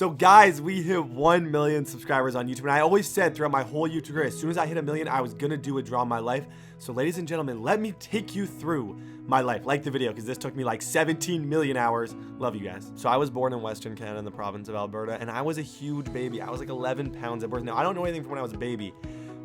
So guys, we hit 1 million subscribers on YouTube, and I always said throughout my whole YouTube career, as soon as I hit 1 million, I was gonna do a draw on my life. So ladies and gentlemen, let me take you through my life. Like the video, because this took me like 17 million hours. Love you guys. So I was born in Western Canada in the province of Alberta, and I was a huge baby. I was like 11 pounds at birth. Now, I don't know anything from when I was a baby,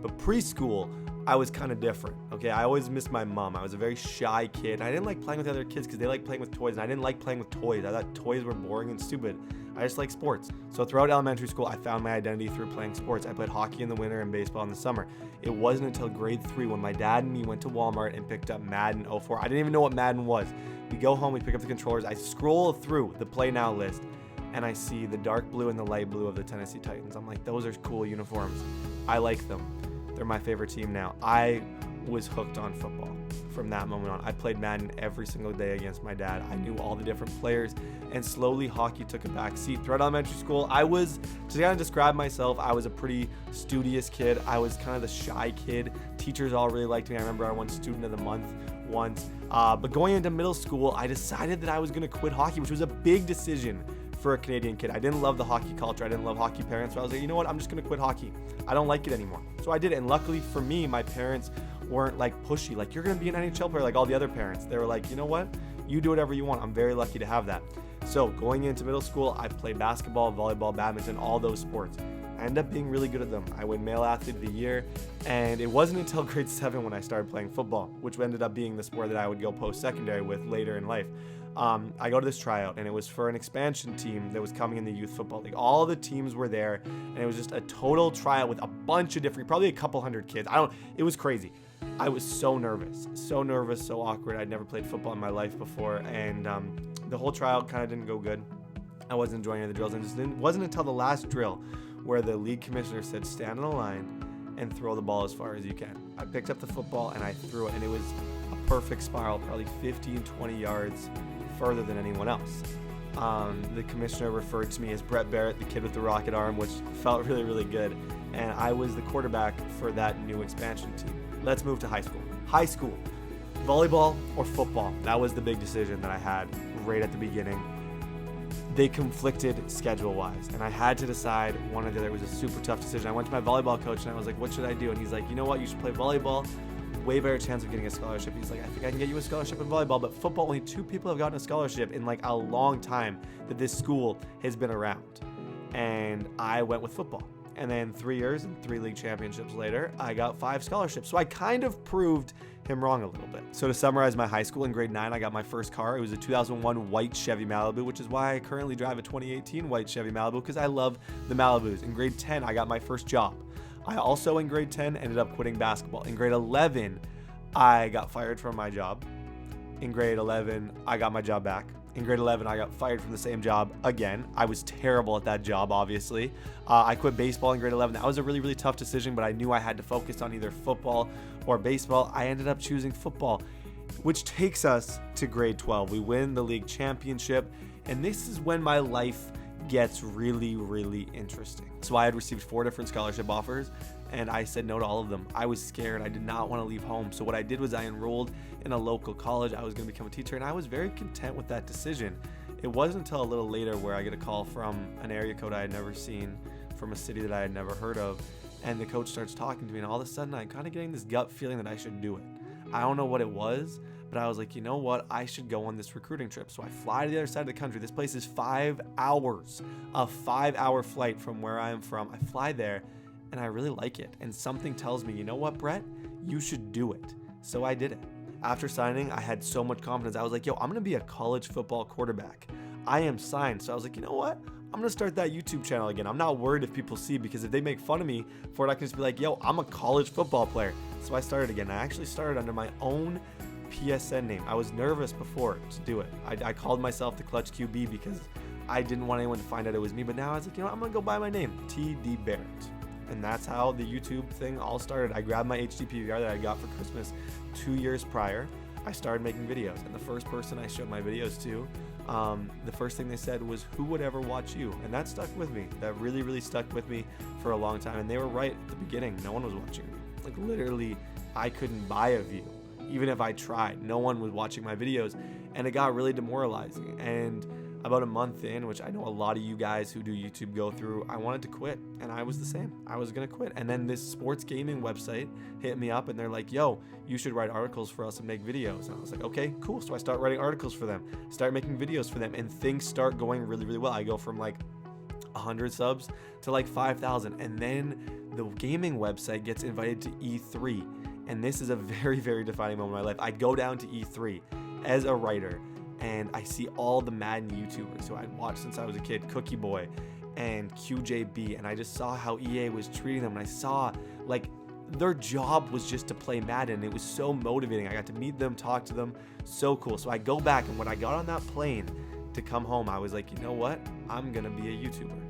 but preschool, I was kind of different, okay? I always missed my mom. I was a very shy kid. I didn't like playing with other kids because they like playing with toys, and I didn't like playing with toys. I thought toys were boring and stupid. I just like sports. So throughout elementary school, I found my identity through playing sports. I played hockey in the winter and baseball in the summer. It wasn't until grade 3 when my dad and me went to Walmart and picked up Madden 04. I didn't even know what Madden was. We go home, we pick up the controllers. I scroll through the Play Now list, and I see the dark blue and the light blue of the Tennessee Titans. I'm like, those are cool uniforms. I like them. They're my favorite team now. I was hooked on football from that moment on. I played Madden every single day against my dad. I knew all the different players, and slowly hockey took a back seat. Throughout elementary school, I was, to kind of describe myself, I was a pretty studious kid. I was kind of the shy kid. Teachers all really liked me. I remember I won Student of the Month once. But going into middle school, I decided that I was gonna quit hockey, which was a big decision for a Canadian kid. I didn't love the hockey culture. I didn't love hockey parents. So I was like, you know what? I'm just going to quit hockey. I don't like it anymore. So I did it. And luckily for me, my parents weren't like pushy. Like, you're going to be an NHL player like all the other parents. They were like, you know what? You do whatever you want. I'm very lucky to have that. So going into middle school, I played basketball, volleyball, badminton, all those sports. I ended up being really good at them. I win Male Athlete of the Year. And it wasn't until grade 7 when I started playing football, which ended up being the sport that I would go post-secondary with later in life. I go to this tryout, and it was for an expansion team that was coming in the youth football league. All the teams were there, and it was just a total tryout with a bunch of different, probably a couple hundred kids. It was crazy. I was so nervous, so awkward. I'd never played football in my life before, and the whole tryout kind of didn't go good. I wasn't enjoying any of the drills, and it wasn't until the last drill where the league commissioner said, stand on the line and throw the ball as far as you can. I picked up the football, and I threw it, and it was a perfect spiral, probably 15, 20 yards further than anyone else. The commissioner referred to me as TDBarrett, the kid with the rocket arm, which felt really, really good. And I was the quarterback for that new expansion team. Let's move to high school. High school, volleyball or football? That was the big decision that I had right at the beginning. They conflicted schedule-wise, and I had to decide one or the other. It was a super tough decision. I went to my volleyball coach, and I was like, what should I do? And he's like, you know what? You should play volleyball. Way better chance of getting a scholarship. He's like, I think I can get you a scholarship in volleyball, but football, only 2 people have gotten a scholarship in like a long time that this school has been around. And I went with football. And then 3 years and 3 league championships later, I got 5 scholarships. So I kind of proved him wrong a little bit. So to summarize my high school, in grade 9, I got my first car. It was a 2001 white Chevy Malibu, which is why I currently drive a 2018 white Chevy Malibu, because I love the Malibus. In grade 10, I got my first job. I also, in grade 10, ended up quitting basketball. In grade 11, I got fired from my job. In grade 11, I got my job back. In grade 11, I got fired from the same job again. I was terrible at that job, obviously. I quit baseball in grade 11. That was a really, really tough decision, but I knew I had to focus on either football or baseball. I ended up choosing football, which takes us to grade 12. We win the league championship, and this is when my life gets really, really interesting. So I had received 4 different scholarship offers, and I said no to all of them. I was scared. I did not want to leave home. So what I did was I enrolled in a local college. I was going to become a teacher, and I was very content with that decision. It wasn't until a little later where I get a call from an area code I had never seen, from a city that I had never heard of, and the coach starts talking to me, and all of a sudden I'm kind of getting this gut feeling that I should do it. I don't know what it was, but I was like, you know what? I should go on this recruiting trip. So I fly to the other side of the country. This place is 5 hours, a 5-hour flight from where I am from. I fly there, and I really like it. And something tells me, you know what, Brett? You should do it. So I did it. After signing, I had so much confidence. I was like, yo, I'm going to be a college football quarterback. I am signed. So I was like, you know what? I'm going to start that YouTube channel again. I'm not worried if people see, because if they make fun of me for it, I can just be like, yo, I'm a college football player. So I started again. I actually started under my own PSN name. I was nervous before to do it. I called myself the Clutch QB because I didn't want anyone to find out it was me. But now I was like, you know what? I'm going to go by my name, TDBarrett. And that's how the YouTube thing all started. I grabbed my HD PVR that I got for Christmas 2 years prior. I started making videos, and the first person I showed my videos to, the first thing they said was, who would ever watch you? And that stuck with me. That really, really stuck with me for a long time. And they were right at the beginning. No one was watching me. Like, literally, I couldn't buy a view. Even if I tried, no one was watching my videos, and it got really demoralizing. And about a month in, which I know a lot of you guys who do YouTube go through, I wanted to quit, and I was the same. I was gonna quit. And then this sports gaming website hit me up and they're like, yo, you should write articles for us and make videos. And I was like, okay, cool. So I start writing articles for them, start making videos for them, and things start going really, really well. I go from like 100 subs to like 5,000. And then the gaming website gets invited to E3. And this is a very, very defining moment in my life. I go down to E3 as a writer, and I see all the Madden YouTubers who I'd watched since I was a kid, Cookie Boy and QJB, and I just saw how EA was treating them, and I saw like their job was just to play Madden. It was so motivating. I got to meet them, talk to them, so cool. So I go back, and when I got on that plane to come home, I was like, you know what? I'm gonna be a YouTuber.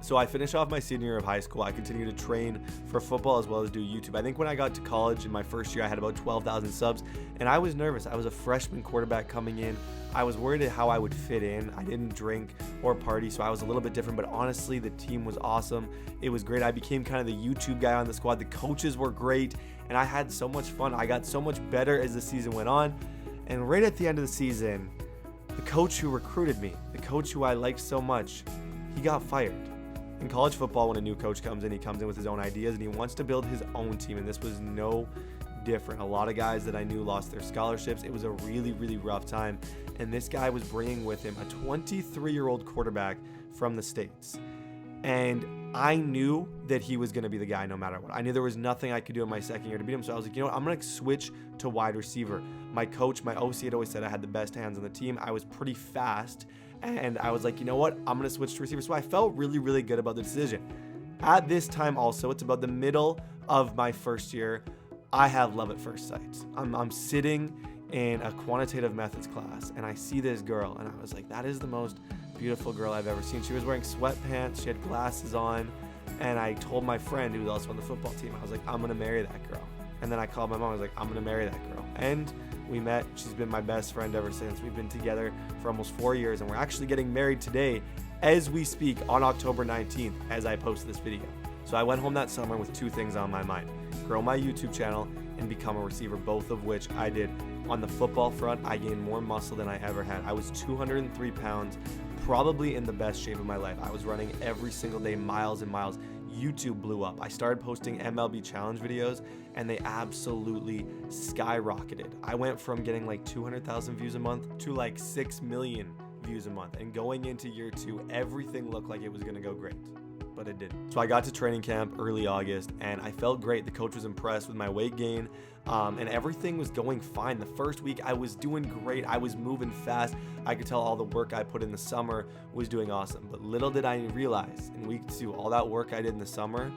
So I finished off my senior year of high school. I continued to train for football as well as do YouTube. I think when I got to college in my first year, I had about 12,000 subs, and I was nervous. I was a freshman quarterback coming in. I was worried how I would fit in. I didn't drink or party, so I was a little bit different, but honestly, the team was awesome. It was great. I became kind of the YouTube guy on the squad. The coaches were great, and I had so much fun. I got so much better as the season went on, and right at the end of the season, the coach who recruited me, the coach who I liked so much, he got fired. In college football, when a new coach comes in, he comes in with his own ideas and he wants to build his own team, and this was no different. A lot of guys that I knew lost their scholarships. It was a really, really rough time, and this guy was bringing with him a 23-year-old quarterback from the States, and I knew that he was going to be the guy no matter what. I knew there was nothing I could do in my second year to beat him, so I was like, you know what, I'm going to switch to wide receiver. My coach, my OC had always said I had the best hands on the team. I was pretty fast, and I was like, you know what, I'm going to switch to receiver. So I felt really, really good about the decision. At this time also, it's about the middle of my first year, I have love at first sight. I'm sitting in a quantitative methods class, and I see this girl, and I was like, that is the most beautiful girl I've ever seen. She was wearing sweatpants, she had glasses on, and I told my friend who was also on the football team, I was like, I'm going to marry that girl. And then I called my mom, I was like, I'm going to marry that girl. And we met. She's been my best friend ever since. We've been together for almost 4 years, and we're actually getting married today as we speak on October 19th as I post this video. So I went home that summer with two things on my mind: grow my YouTube channel and become a receiver, both of which I did. On the football front, I gained more muscle than I ever had. I was 203 pounds, probably in the best shape of my life. I was running every single day, miles and miles. YouTube blew up. I started posting MLB challenge videos, and they absolutely skyrocketed. I went from getting like 200,000 views a month to like 6 million views a month. And going into year 2, everything looked like it was gonna go great, but it didn't. So I got to training camp early August, and I felt great. The coach was impressed with my weight gain, and everything was going fine. The first week I was doing great. I was moving fast. I could tell all the work I put in the summer was doing awesome. But little did I realize in week 2, all that work I did in the summer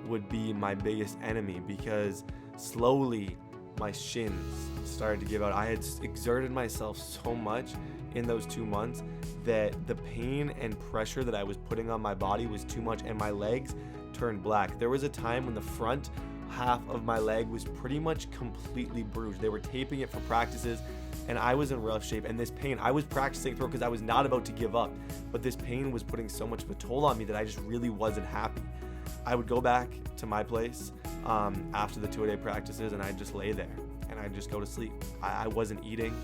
would be my biggest enemy, because slowly my shins started to give out. I had exerted myself so much in those 2 months that the pain and pressure that I was putting on my body was too much, and my legs turned black. There was a time when the front half of my leg was pretty much completely bruised. They were taping it for practices, and I was in rough shape. And this pain, I was practicing through because I was not about to give up, but this pain was putting so much of a toll on me that I just really wasn't happy. I would go back to my place after the 2-a-day practices, and I'd just lay there and I'd just go to sleep. I wasn't eating,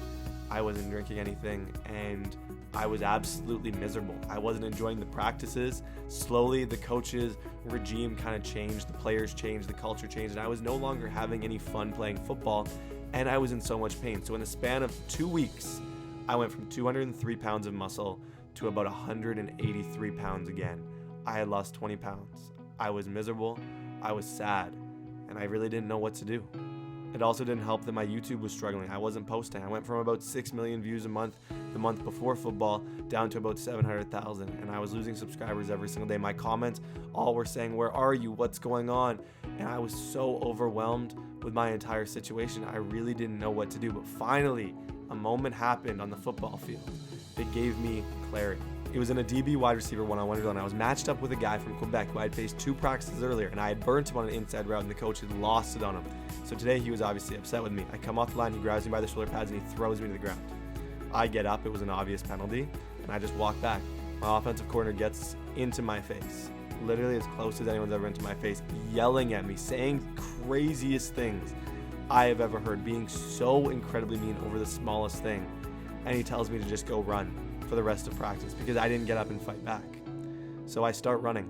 I wasn't drinking anything, and I was absolutely miserable. I wasn't enjoying the practices. Slowly, the coach's regime kind of changed, the players changed, the culture changed, and I was no longer having any fun playing football, and I was in so much pain. So in the span of 2 weeks, I went from 203 pounds of muscle to about 183 pounds again. I had lost 20 pounds. I was miserable, I was sad, and I really didn't know what to do. It also didn't help that my YouTube was struggling. I wasn't posting. I went from about 6 million views a month the month before football down to about 700,000, and I was losing subscribers every single day. My comments all were saying, "Where are you? What's going on?" And I was so overwhelmed with my entire situation. I really didn't know what to do. But finally, a moment happened on the football field that gave me clarity. It was in a DB wide receiver one-on-one drill, and I was matched up with a guy from Quebec who I had faced 2 practices earlier, and I had burnt him on an inside route, and the coach had lost it on him. So today he was obviously upset with me. I come off the line, he grabs me by the shoulder pads, and he throws me to the ground. I get up, it was an obvious penalty, and I just walk back. My offensive coordinator gets into my face, literally as close as anyone's ever into my face, yelling at me, saying craziest things I have ever heard, being so incredibly mean over the smallest thing. And he tells me to just go run. for the rest of practice because I didn't get up and fight back. So I start running.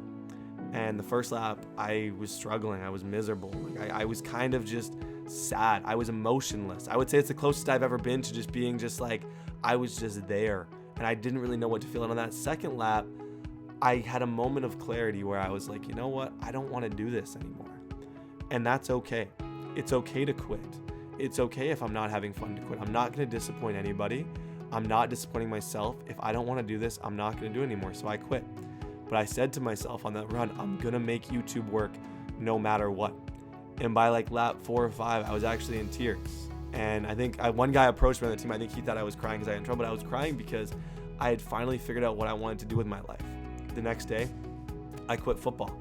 And the first lap, I was struggling. I was miserable. Like I was kind of just sad. I was emotionless. I would say it's the closest I've ever been to just being just like, I was just there. And I didn't really know what to feel. And on that second lap, I had a moment of clarity where I was like, you know what? I don't want to do this anymore. And that's okay. It's okay to quit. It's okay if I'm not having fun to quit. I'm not going to disappoint anybody. I'm not disappointing myself. If I don't want to do this, I'm not going to do it anymore. So I quit. But I said to myself on that run, I'm going to make YouTube work no matter what. And by like lap 4 or 5, I was actually in tears. And I think one guy approached me on the team. I think he thought I was crying because I had in trouble. But I was crying because I had finally figured out what I wanted to do with my life. The next day, I quit football.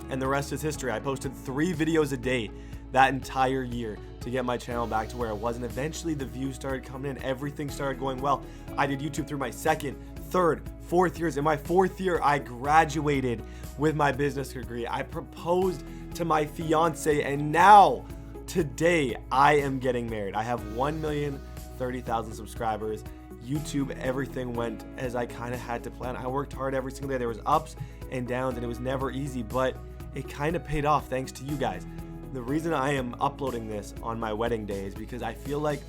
And the rest is history. I posted 3 videos a day that entire year to get my channel back to where it was. And eventually the views started coming in. Everything started going well. I did YouTube through my 2nd, 3rd, 4th years. In my 4th year, I graduated with my business degree. I proposed to my fiance, and now, today, I am getting married. I have 1,030,000 subscribers. YouTube, everything went as I kind of had to plan. I worked hard every single day. There was ups and downs, and it was never easy, but it kind of paid off thanks to you guys. The reason I am uploading this on my wedding day is because I feel like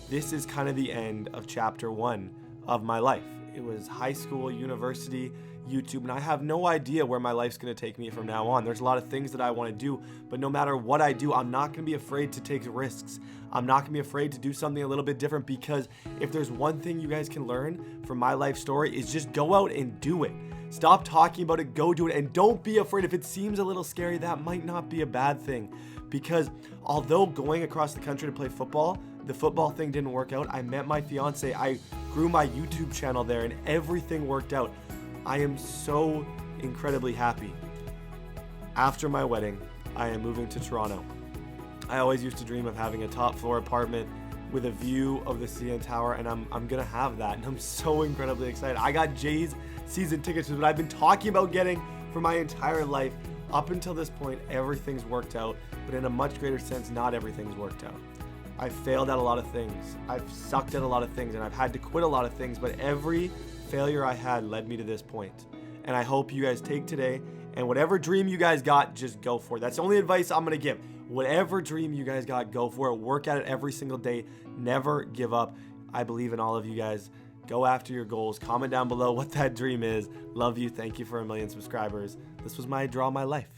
this is kind of the end of chapter 1 of my life. It was high school, university, YouTube, and I have no idea where my life's going to take me from now on. There's a lot of things that I want to do, but no matter what I do, I'm not going to be afraid to take risks. I'm not going to be afraid to do something a little bit different, because if there's one thing you guys can learn from my life story is just go out and do it. Stop talking about it, go do it, and don't be afraid. If it seems a little scary, that might not be a bad thing, because although going across the country to play football, the football thing didn't work out, I met my fiance, I grew my YouTube channel there, and everything worked out. I am so incredibly happy. After my wedding, I am moving to Toronto. I always used to dream of having a top floor apartment with a view of the CN Tower, and I'm gonna have that, and I'm so incredibly excited. I got Jay's season tickets, which I've been talking about getting for my entire life. Up until this point, everything's worked out, but in a much greater sense, not everything's worked out. I've failed at a lot of things. I've sucked at a lot of things, and I've had to quit a lot of things, but every failure I had led me to this point. And I hope you guys take today, and whatever dream you guys got, just go for it. That's the only advice I'm gonna give. Whatever dream you guys got, go for it. Work at it every single day. Never give up. I believe in all of you guys. Go after your goals. Comment down below what that dream is. Love you. Thank you for 1 million subscribers. This was my Draw My Life.